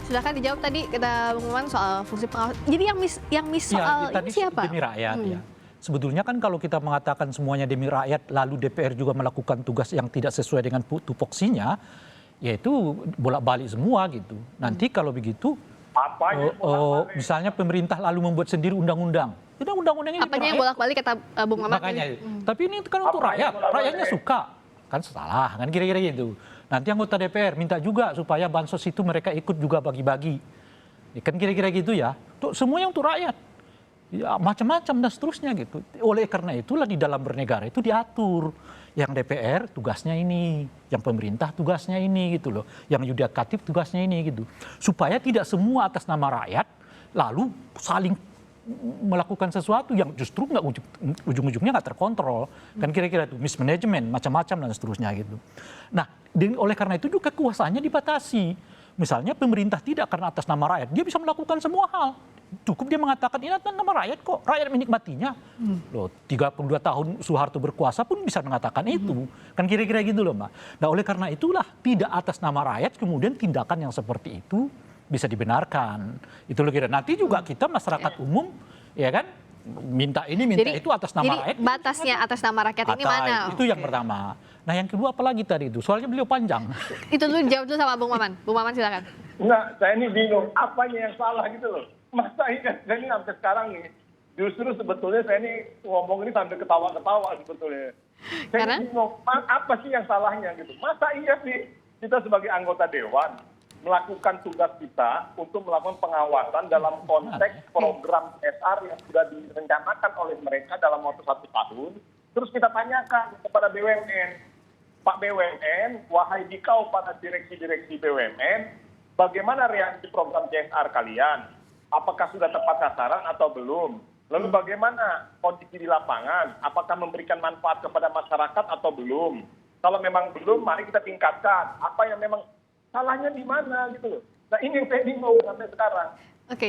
silakan dijawab tadi kita pengumuman soal fungsi pengawas. Jadi yang miss soal tadi ini siapa? demi rakyat ya. Sebetulnya kan kalau kita mengatakan semuanya demi rakyat, lalu DPR juga melakukan tugas yang tidak sesuai dengan tupoksinya, yaitu bolak-balik semua gitu. Nanti kalau begitu, misalnya pemerintah lalu membuat sendiri undang-undang. Undang-undang ini apanya yang bolak-balik kata Bung Mamat? Makanya, tapi ini kan untuk rakyat, rakyatnya suka. Kan salah, kan kira-kira gitu. Nanti anggota DPR minta juga supaya bansos itu mereka ikut juga bagi-bagi. Kan kira-kira gitu ya. Semuanya untuk rakyat. Ya, macam-macam dan seterusnya gitu. Oleh karena itulah di dalam bernegara itu diatur. Yang DPR tugasnya ini, yang pemerintah tugasnya ini gitu loh. Yang yudikatif tugasnya ini gitu. Supaya tidak semua atas nama rakyat lalu saling melakukan sesuatu yang justru nggak ujung-ujungnya nggak terkontrol, kan kira-kira itu mismanagement macam-macam dan seterusnya gitu. Nah, oleh karena itu juga kekuasaannya dibatasi. Misalnya pemerintah tidak karena atas nama rakyat dia bisa melakukan semua hal. Cukup dia mengatakan ini atas nama rakyat kok, rakyat menikmatinya. Loh, 32 tahun Soeharto berkuasa pun bisa mengatakan itu, kan kira-kira gitu loh Mbak. Nah, oleh karena itulah tidak atas nama rakyat kemudian tindakan yang seperti itu bisa dibenarkan. Itu loh kira. Nanti juga kita masyarakat umum, ya kan, minta ini, minta itu atas nama rakyat. Jadi batasnya atas nama rakyat ini mana? Itu yang pertama. Nah yang kedua apalagi tadi itu? Soalnya beliau panjang. Itu dulu dijawab dulu sama Bung Maman. Bung Maman silakan. Enggak, saya ini bingung. Apanya yang salah gitu loh. Masa saya ini sampai sekarang nih. Justru sebetulnya saya ini ngomong ini sambil ketawa-ketawa sebetulnya. Saya bingung, apa sih yang salahnya gitu. Masa iya sih kita sebagai anggota Dewan melakukan tugas kita untuk melakukan pengawasan dalam konteks program CSR yang sudah direncanakan oleh mereka dalam waktu 1 tahun. Terus kita tanyakan kepada BUMN, Pak BUMN, wahai dikau pada direksi-direksi BUMN, bagaimana reaksi program CSR kalian? Apakah sudah tepat sasaran atau belum? Lalu bagaimana kondisi di lapangan? Apakah memberikan manfaat kepada masyarakat atau belum? Kalau memang belum, mari kita tingkatkan. Apa yang memang salahnya di mana gitu loh. Nah ini yang saya bingung sampai sekarang.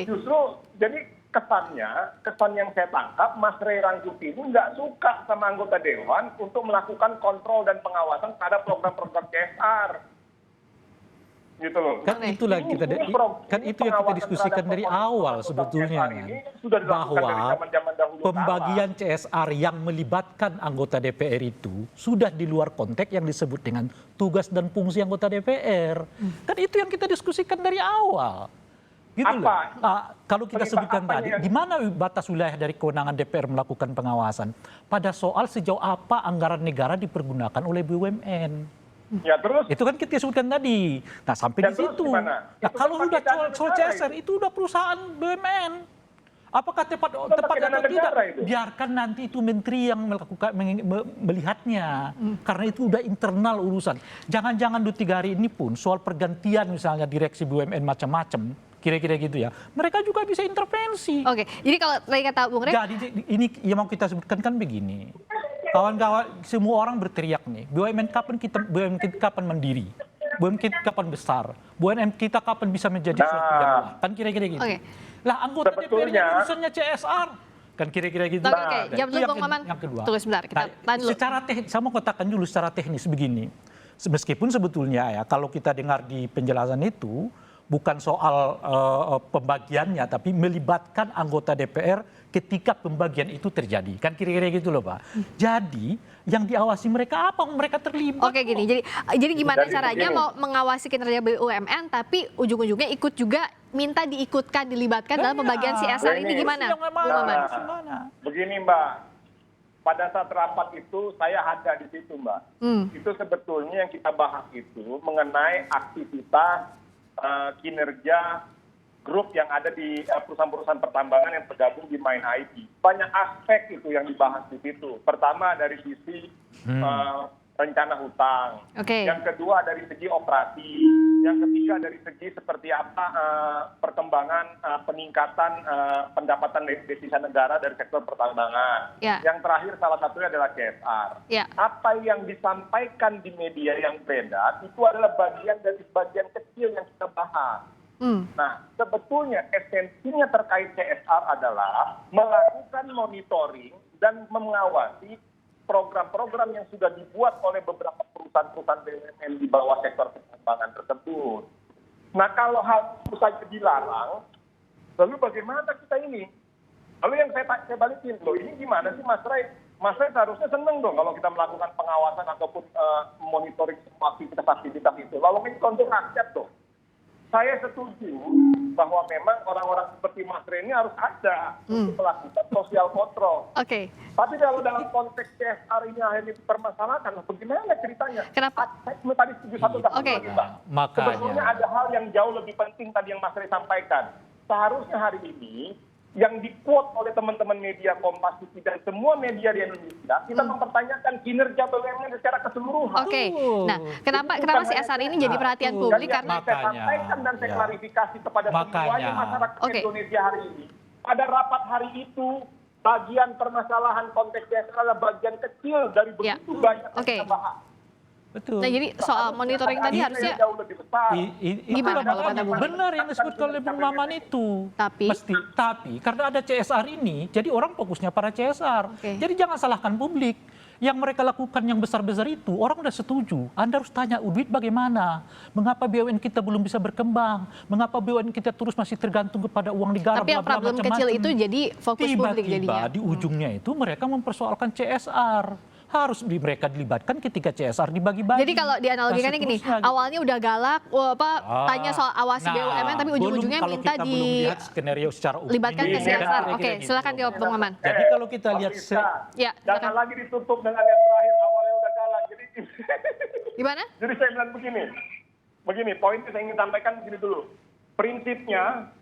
Justru jadi kesan yang saya tangkap Mas Ray Rangkuti ini nggak suka sama anggota Dewan untuk melakukan kontrol dan pengawasan pada program-program CSR. Gitu loh. Kan itulah kita kan itu yang kita diskusikan dari awal sebetulnya bahwa pembagian CSR yang melibatkan anggota DPR itu sudah di luar konteks yang disebut dengan tugas dan fungsi anggota DPR. Kan itu yang kita diskusikan dari awal. Gitu loh. Kalau kita sebutkan tadi, di mana batas wilayah dari kewenangan DPR melakukan pengawasan? Pada soal sejauh apa anggaran negara dipergunakan oleh BUMN. Ya terus itu kan kita sebutkan tadi. Nah sampai di situ. Nah kalau sudah soal CSR itu udah perusahaan BUMN. Apakah tepat atau tidak? Biarkan nanti itu menteri yang melakukan melihatnya. Karena itu udah internal urusan. Jangan-jangan 2-3 hari ini pun soal pergantian misalnya direksi BUMN macam-macam. Kira-kira gitu ya. Mereka juga bisa intervensi. Oke, jadi kalau tadi kata Bung Rey. Jadi ini yang mau kita sebutkan kan begini. Kawan-kawan, semua orang berteriak nih, BUMN kita kapan mandiri? BUMN kita kapan besar? BUMN kita kapan bisa menjadi suatu yang lain? Kan kira-kira gitu. Lah anggota DPR yang urusannya CSR. Kan kira-kira gitu. Oke, jawab dulu Bung Maman. Yang kedua. Tunggu sebentar, kita tahan dulu. Secara teknis, saya mau katakan dulu secara teknis begini. Meskipun sebetulnya ya, kalau kita dengar di penjelasan itu, bukan soal pembagiannya, tapi melibatkan anggota DPR ketika pembagian itu terjadi. Kan kira-kira gitu loh Pak. Jadi yang diawasi mereka apa? Mereka terlibat. Oke gini, jadi gimana caranya mau mengawasi kinerja BUMN tapi ujung-ujungnya ikut juga minta diikutkan, dilibatkan dalam pembagian CSR ini gimana? Begini Mbak, pada saat rapat itu saya ada di situ Mbak. Itu sebetulnya yang kita bahas itu mengenai aktivitas kinerja grup yang ada di perusahaan-perusahaan pertambangan yang tergabung di Main IT. Banyak aspek itu yang dibahas di situ. Pertama dari sisi rencana hutang. Yang kedua dari segi operasi. Yang ketiga dari segi seperti apa perkembangan peningkatan pendapatan devisa negara dari sektor pertambangan. Yang terakhir salah satunya adalah CSR. Apa yang disampaikan di media yang beredar itu adalah bagian dari bagian kecil yang kita bahas. Nah, sebetulnya esensinya terkait CSR adalah melakukan monitoring dan mengawasi program-program yang sudah dibuat oleh beberapa perusahaan-perusahaan BUMN di bawah sektor pertambangan tersebut. Nah kalau hal itu saja dilarang, lalu bagaimana kita ini? Lalu yang saya balikin, loh ini gimana sih Mas Ray? Mas Ray seharusnya seneng dong kalau kita melakukan pengawasan ataupun monitoring semua aktivitas itu. Lalu ini untuk rakyat dong. Saya setuju bahwa memang orang-orang seperti Mas Ray ini harus ada untuk melakukan social control. Oke. Tapi kalau dalam konteks CSR ini akhirnya dipermasalahkan, bagaimana ceritanya? Kenapa? Saya tadi setuju satu kata Oke. lagi, Pak. Makanya. Sebetulnya ada hal yang jauh lebih penting tadi yang Mas Ray sampaikan. Seharusnya hari ini yang di-quote oleh teman-teman media Kompas TV dan semua media di Indonesia, kita mempertanyakan kinerja BUMN secara keseluruhan. Oke. Nah, kenapa CSR ini jadi perhatian publik? Dan Karena yang saya sampaikan dan saya klarifikasi kepada Makanya. semuanya masyarakat Oke. Indonesia hari ini. Pada rapat hari itu, bagian permasalahan konteks CSR adalah bagian kecil dari Ya. begitu banyak yang Oke. kita bahas. Betul. nah jadi soal monitoring tadi harusnya jauh lebih besar. Gimana kalau kata makanya Bung? benar yang disebut oleh Bung Maman itu. Tapi? Tapi karena ada CSR ini, jadi orang fokusnya pada CSR. Oke. Jadi jangan salahkan publik. Yang mereka lakukan yang besar-besar itu, orang udah setuju. Anda harus tanya, duit bagaimana? Mengapa BUMN kita belum bisa berkembang? Mengapa BUMN kita terus masih tergantung kepada uang negara? Tapi yang bla, bla, problem kecil macam-macam. itu jadi fokus publik jadinya. Tiba-tiba di ujungnya itu mereka mempersoalkan CSR. Harus mereka dilibatkan ketika CSR dibagi-bagi. Jadi kalau dianalogikannya gini, seterusnya gitu. awalnya udah galak, tanya soal awasi BUMN, tapi ujung-ujungnya minta belum lihat skenario secara umum dilibatkan ke ini, CSR. kira-kira Oke, gitu. silakan jawab Bung Maman. Jadi kalau kita lihat Ya, Jangan silakan. lagi ditutup dengan yang terakhir, awalnya udah galak. Jadi Gimana? Jadi saya bilang begini, poin yang saya ingin sampaikan begini dulu. Prinsipnya,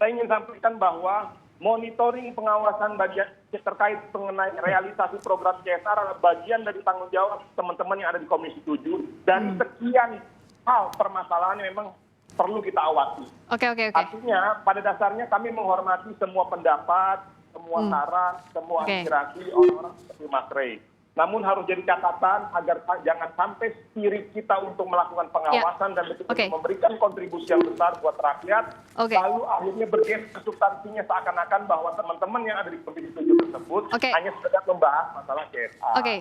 saya ingin sampaikan bahwa monitoring pengawasan bagian terkait mengenai realisasi program CSR adalah bagian dari tanggung jawab teman-teman yang ada di Komisi 7 dan sekian hal permasalahan yang memang perlu kita awasi. Oke. Artinya pada dasarnya kami menghormati semua pendapat, semua saran, semua Oke. aspirasi orang-orang seperti Mas Ray. Namun harus jadi catatan agar jangan sampai spirit kita untuk melakukan pengawasan dan betul-betul memberikan kontribusi yang besar buat rakyat, lalu akhirnya bergeser ke substansinya seakan-akan bahwa teman-teman yang ada di Komisi 7 tersebut hanya sekedar membahas masalah CSR. Oke.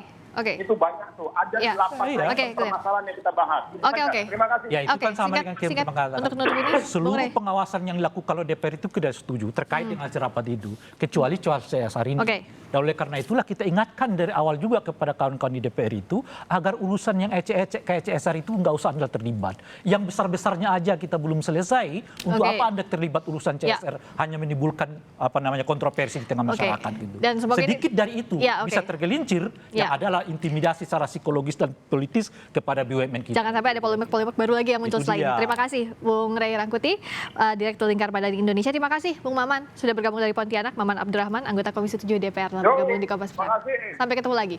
Itu banyak tuh, ada 8 permasalahan yang kita bahas. Oke. Terima kasih. Ya itu Oke, kan sama dengan singkat mengatakan untuk nutup ini, Bung seluruh Ray. pengawasan yang dilakukan oleh DPR itu tidak setuju terkait dengan hasil rapat itu, kecuali soal CSR ini. Oke. Dan oleh karena itulah kita ingatkan dari awal juga kepada kawan-kawan di DPR itu agar urusan yang ecek-ecek kayak CSR itu nggak usah Anda terlibat. Yang besar-besarnya aja kita belum selesai, untuk apa Anda terlibat urusan CSR hanya menimbulkan kontroversi di tengah masyarakat gitu. Dan semoga sedikit dari itu bisa tergelincir yang adalah intimidasi secara psikologis dan politis kepada BUMN kita. Jangan sampai ada polemik-polemik baru lagi yang muncul Itu setelah ini. dia. Terima kasih Bung Ray Rangkuti, Direktur Lingkar Madani Indonesia. Terima kasih Bung Maman sudah bergabung dari Pontianak, Maman Abdurrahman, anggota Komisi 7 DPR, bergabung di Kompas. Sampai ketemu lagi.